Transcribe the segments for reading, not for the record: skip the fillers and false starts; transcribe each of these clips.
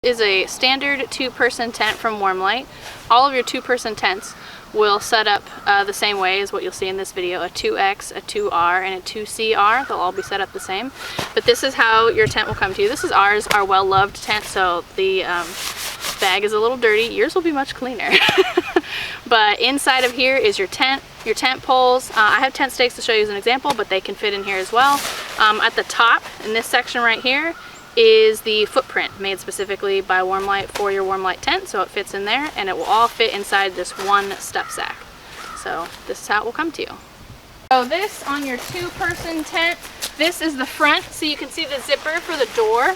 Is a standard two-person tent from Warmlite. All of your two-person tents will set up the same way as what you'll see in this video. A 2X, a 2R, and a 2CR. They'll all be set up the same. But this is how your tent will come to you. This is ours, our well-loved tent, so the bag is a little dirty. Yours will be much cleaner. But inside of here is your tent poles. I have tent stakes to show you as an example, but they can fit in here as well. At the top, in this section right here, is the footprint made specifically by Warmlite for your Warmlite tent, so it fits in there and it will all fit inside this one stuff sack. So this is how it will come to you. So this on your two-person tent, this is the front, so you can see the zipper for the door,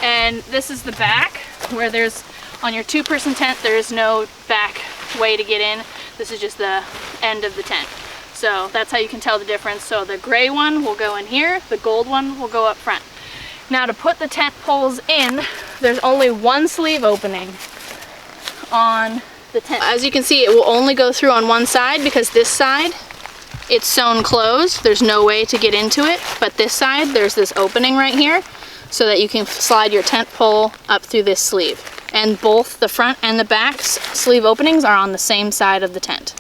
and this is the back where there's, on your two-person tent there is no back way to get in. This is just the end of the tent. So that's how you can tell the difference. So the gray one will go in here, the gold one will go up front. Now to put the tent poles in, there's only one sleeve opening on the tent. As you can see, it will only go through on one side because this side, it's sewn closed. There's no way to get into it. But this side, there's this opening right here so that you can slide your tent pole up through this sleeve. And both the front and the back sleeve openings are on the same side of the tent.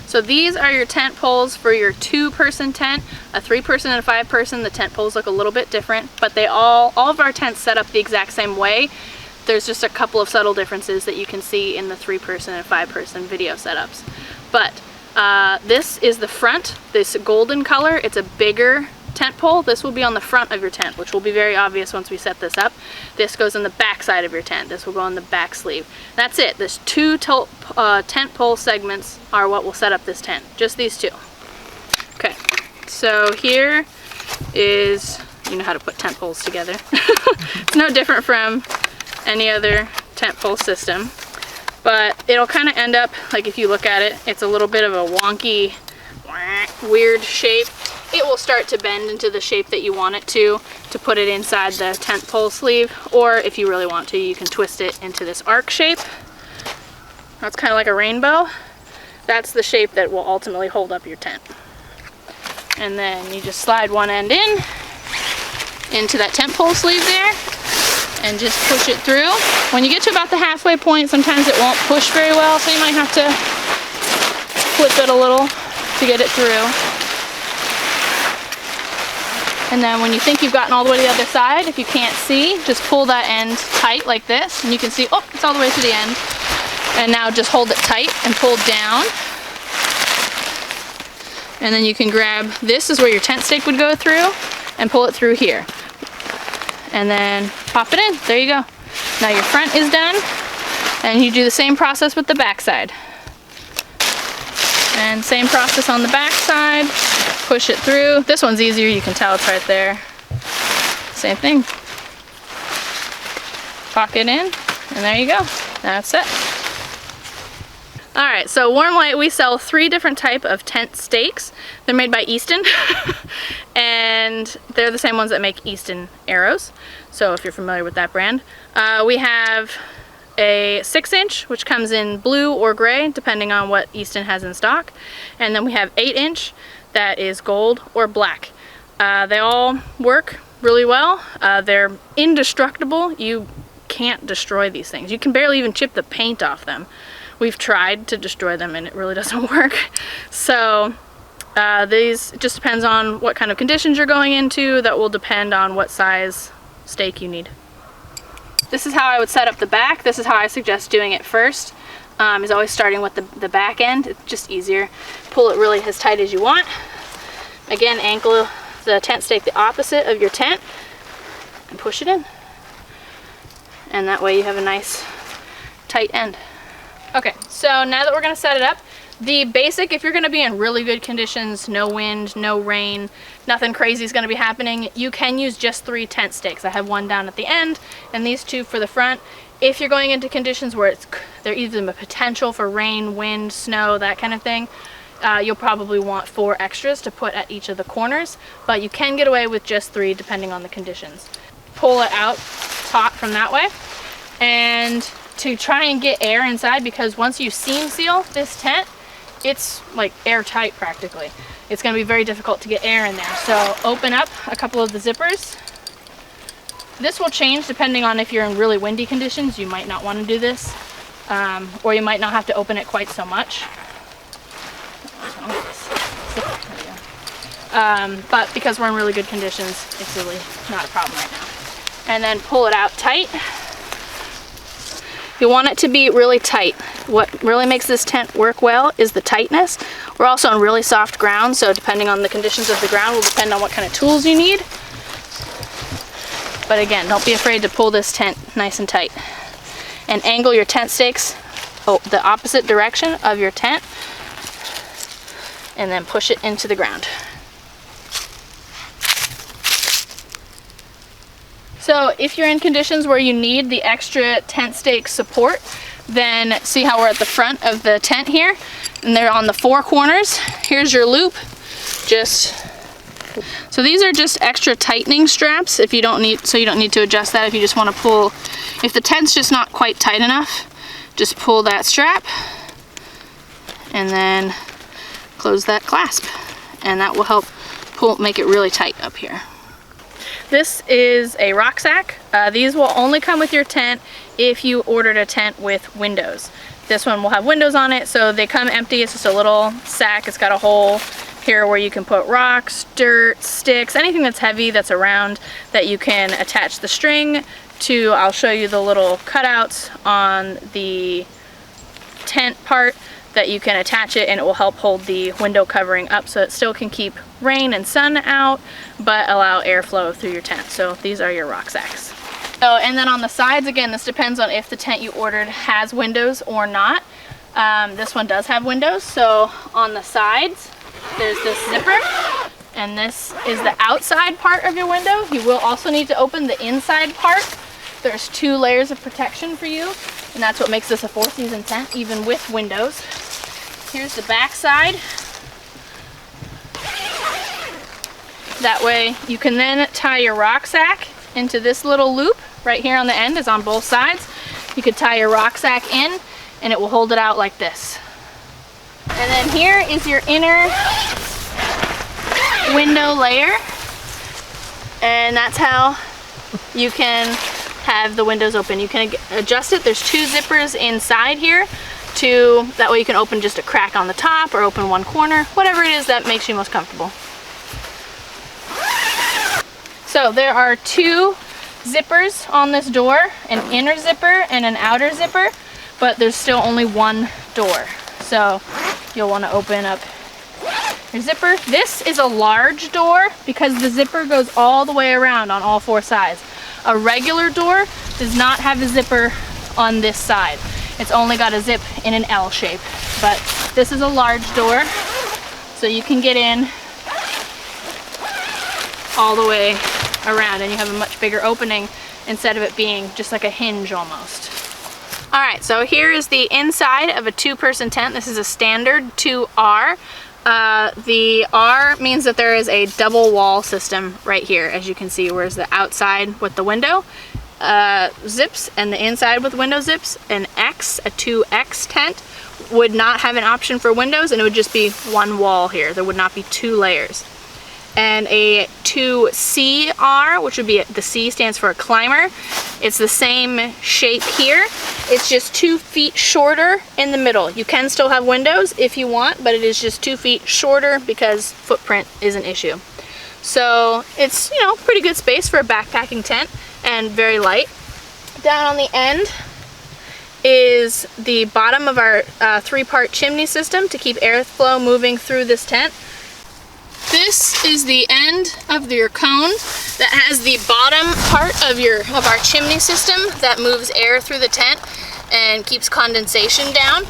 So these are your tent poles for your two-person tent. A three-person and a five-person, the tent poles look a little bit different, but they all of our tents set up the exact same way. There's just a couple of subtle differences that you can see in the three-person and five-person video setups. But this is the front, this golden color. It's a bigger tent pole. This will be on the front of your tent, which will be very obvious once we set this up. This goes on the back side of your tent. This will go on the back sleeve. That's it. There's two tent pole segments are what will set up this tent. Just these two. Okay, so here is, you know how to put tent poles together. It's no different from any other tent pole system, but it'll kind of end up, like if you look at it, it's a little bit of a wonky, weird shape. It will start to bend into the shape that you want it to put it inside the tent pole sleeve, or if you really want to, you can twist it into this arc shape. That's kind of like a rainbow. That's the shape that will ultimately hold up your tent. And then you just slide one end into that tent pole sleeve there and just push it through. When you get to about the halfway point, sometimes it won't push very well, so you might have to flip it a little to get it through. And then when you think you've gotten all the way to the other side, if you can't see, just pull that end tight like this, and you can see, oh, it's all the way to the end. And now just hold it tight and pull down. And then you can grab, this is where your tent stake would go through, and pull it through here. And then pop it in, there you go. Now your front is done, and you do the same process with the back side. And same process on the back side. Push it through. This one's easier, you can tell it's right there. Same thing. Pocket in, and there you go. That's it. Alright, so Warmlite, we sell 3 different type of tent stakes. They're made by Easton, and they're the same ones that make Easton arrows. So if you're familiar with that brand. We have a 6-inch, which comes in blue or gray, depending on what Easton has in stock. And then we have 8-inch, that is gold or black. They all work really well. They're indestructible. You can't destroy these things. You can barely even chip the paint off them. We've tried to destroy them and it really doesn't work. So these just depends on what kind of conditions you're going into. That will depend on what size stake you need. This is how I would set up the back. This is how I suggest doing it first. Is always starting with the back end. It's just easier. Pull it really as tight as you want. Again, ankle the tent stake the opposite of your tent and push it in. And that way you have a nice tight end. Okay, so now that we're going to set it up, the basic, if you're going to be in really good conditions, no wind, no rain, nothing crazy is going to be happening, you can use just 3 tent stakes. I have one down at the end and these 2 for the front. If you're going into conditions where there's either a potential for rain, wind, snow, that kind of thing, you'll probably want 4 extras to put at each of the corners, but you can get away with just 3 depending on the conditions. Pull it out taut from that way, and to try and get air inside, because once you seam seal this tent, it's like airtight practically. It's going to be very difficult to get air in there. So open up a couple of the zippers This will change depending on if you're in really windy conditions. You might not want to do this, or you might not have to open it quite so much. But because we're in really good conditions, it's really not a problem right now. And then pull it out tight. You want it to be really tight. What really makes this tent work well is the tightness. We're also on really soft ground, so depending on the conditions of the ground will depend on what kind of tools you need. But again, don't be afraid to pull this tent nice and tight. And angle your tent stakes the opposite direction of your tent, and then push it into the ground. So if you're in conditions where you need the extra tent stake support, then see how we're at the front of the tent here, and they're on the four corners. Here's your loop. So these are just extra tightening straps if you don't need, so you don't need to adjust that if you just want to pull. If the tent's just not quite tight enough, just pull that strap and then close that clasp, and that will help make it really tight up here. This is a rucksack. These will only come with your tent if you ordered a tent with windows. This one will have windows on it, so they come empty. It's just a little sack. It's got a hole here where you can put rocks, dirt, sticks, anything that's heavy that's around that you can attach the string to. I'll show you the little cutouts on the tent part that you can attach it, and it will help hold the window covering up so it still can keep rain and sun out but allow airflow through your tent. So these are your rucksacks. Oh, and then on the sides, again, this depends on if the tent you ordered has windows or not. This one does have windows, so on the sides there's this zipper, and this is the outside part of your window. You will also need to open the inside part. There's 2 layers of protection for you, and that's what makes this a 4-season tent, even with windows. Here's the back side. That way you can then tie your rucksack into this little loop right here on the end, is on both sides. You could tie your rucksack in and it will hold it out like this. And then here is your inner window layer, and that's how you can have the windows open. You can adjust it. There's 2 zippers inside here, that way you can open just a crack on the top or open one corner, whatever it is that makes you most comfortable. So there are 2 zippers on this door, an inner zipper and an outer zipper, but there's still only 1 door. So you'll want to open up your zipper. This is a large door because the zipper goes all the way around on all 4 sides. A regular door does not have a zipper on this side. It's only got a zip in an L shape, but this is a large door, so you can get in all the way around, and you have a much bigger opening instead of it being just like a hinge almost. All right, so here is the inside of a 2-person tent. This is a standard 2R. The R means that there is a double wall system right here, as you can see, whereas the outside with the window zips and the inside with window zips. An X, a 2X tent, would not have an option for windows, and it would just be 1 wall here. There would not be 2 layers. And a 2CR, which would be, the C stands for a climber. It's the same shape here. It's just 2 feet shorter in the middle. You can still have windows if you want, but it is just 2 feet shorter because footprint is an issue. So it's, you know, pretty good space for a backpacking tent and very light. Down on the end is the bottom of our 3-part chimney system to keep airflow moving through this tent. This is the end of your cone that has the bottom part of our chimney system that moves air through the tent and keeps condensation down.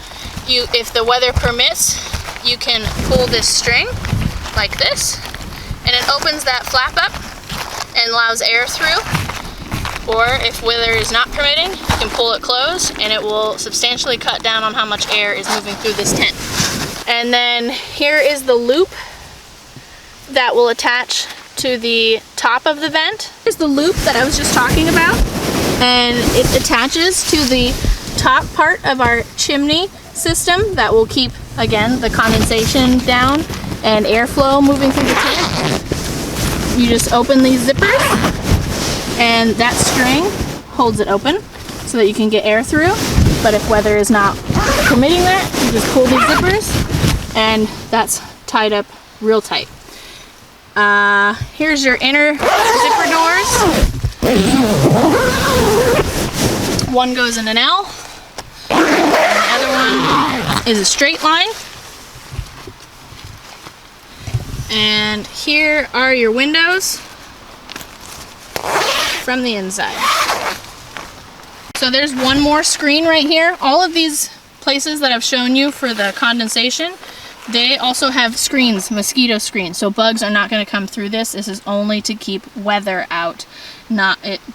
If the weather permits, you can pull this string like this, and it opens that flap up and allows air through. Or if weather is not permitting, you can pull it closed, and it will substantially cut down on how much air is moving through this tent. And then here is the loop that will attach to the top of the vent. Here's the loop that I was just talking about, and it attaches to the top part of our chimney system that will keep, again, the condensation down and airflow moving through the tent. You just open these zippers and that string holds it open so that you can get air through. But if weather is not permitting that, you just pull these zippers and that's tied up real tight. Here's your inner zipper doors. One goes in an L, and the other one is a straight line. And here are your windows from the inside. So there's one more screen right here. All of these places that I've shown you for the condensation, they also have screens, mosquito screens, so bugs are not going to come through this. This is only to keep weather out.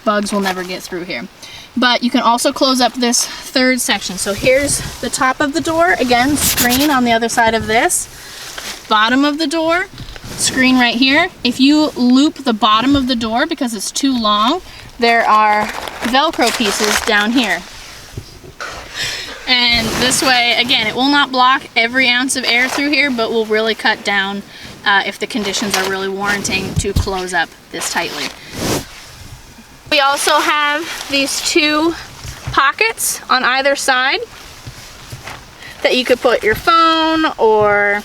Bugs will never get through here. But you can also close up this third section. So here's the top of the door, again, screen on the other side of this. Bottom of the door, screen right here. If you loop the bottom of the door because it's too long, there are Velcro pieces down here. And this way, again, it will not block every ounce of air through here, but will really cut down if the conditions are really warranting to close up this tightly. We also have these two pockets on either side that you could put your phone or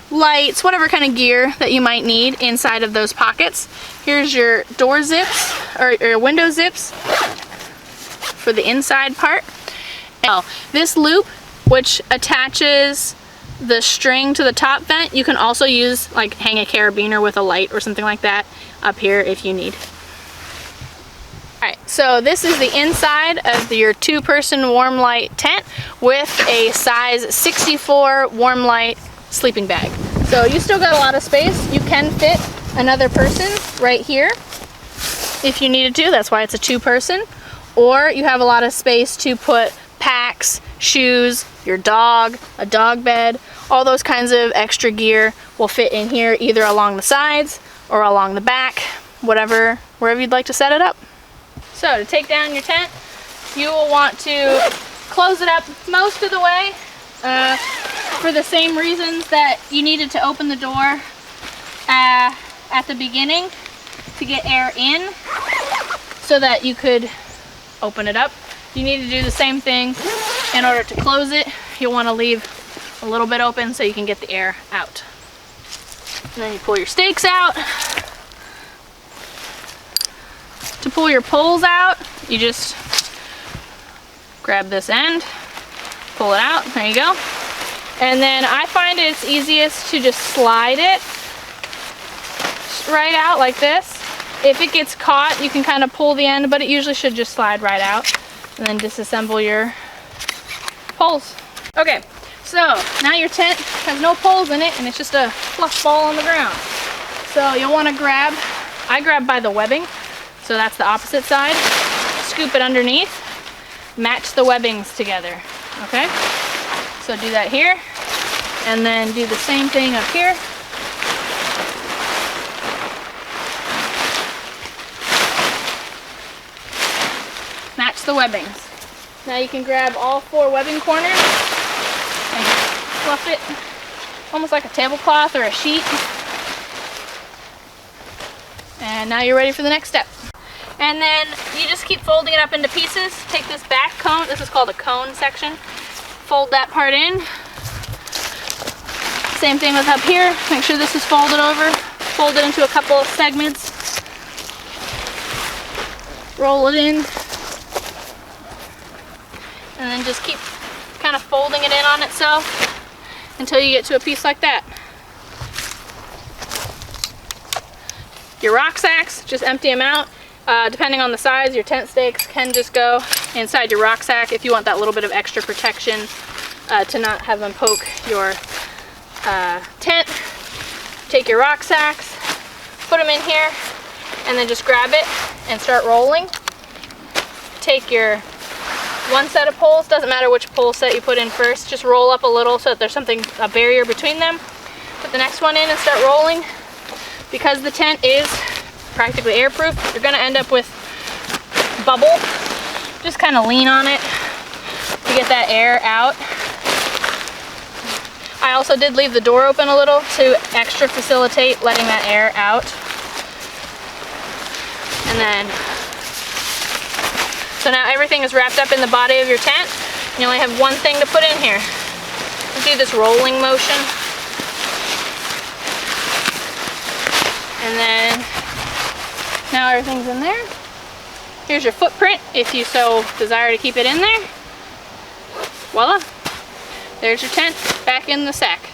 lights, whatever kind of gear that you might need inside of those pockets. Here's your door zips, or your window zips for the inside part. Now, this loop, which attaches the string to the top vent, you can also use, like, hang a carabiner with a light or something like that up here if you need. Alright, so this is the inside of your two-person Warmlite tent with a size 64 Warmlite sleeping bag. So you still got a lot of space. You can fit another person right here if you needed to. That's why it's a two-person. Or you have a lot of space to put packs, shoes, your dog, a dog bed, all those kinds of extra gear will fit in here either along the sides or along the back, wherever you'd like to set it up. So to take down your tent, you will want to close it up most of the way for the same reasons that you needed to open the door at the beginning to get air in so that you could open it up. You need to do the same thing in order to close it. You'll want to leave a little bit open so you can get the air out. And then you pull your stakes out. To pull your poles out, you just grab this end, pull it out, there you go. And then I find it's easiest to just slide it right out like this. If it gets caught, you can kind of pull the end, but it usually should just slide right out. And then disassemble your poles. Okay, so now your tent has no poles in it and it's just a fluff ball on the ground. So you'll want to grab, I grab by the webbing, so that's the opposite side. Scoop it underneath, match the webbings together, okay? So do that here, and then do the same thing up here. Match the webbings. Now you can grab all four webbing corners and fluff it almost like a tablecloth or a sheet. And now you're ready for the next step. And then you just keep folding it up into pieces. Take this back cone, this is called a cone section. Fold that part in. Same thing with up here. Make sure this is folded over. Fold it into a couple of segments. Roll it in. And then just keep kind of folding it in on itself until you get to a piece like that. Your rucksacks, just empty them out. Depending on the size, your tent stakes can just go inside your rucksack if you want that little bit of extra protection to not have them poke your tent. Take your rucksacks, put them in here, and then just grab it and start rolling. Take your one set of poles, doesn't matter which pole set you put in first, just roll up a little so that there's a barrier between them. Put the next one in and start rolling. Because the tent is practically airproof, you're going to end up with bubble. Just kind of lean on it to get that air out. I also did leave the door open a little to extra facilitate letting that air out. And then So now everything is wrapped up in the body of your tent. You only have one thing to put in here. Do this rolling motion. And then now everything's in there. Here's your footprint if you so desire to keep it in there. Voila. There's your tent back in the sack.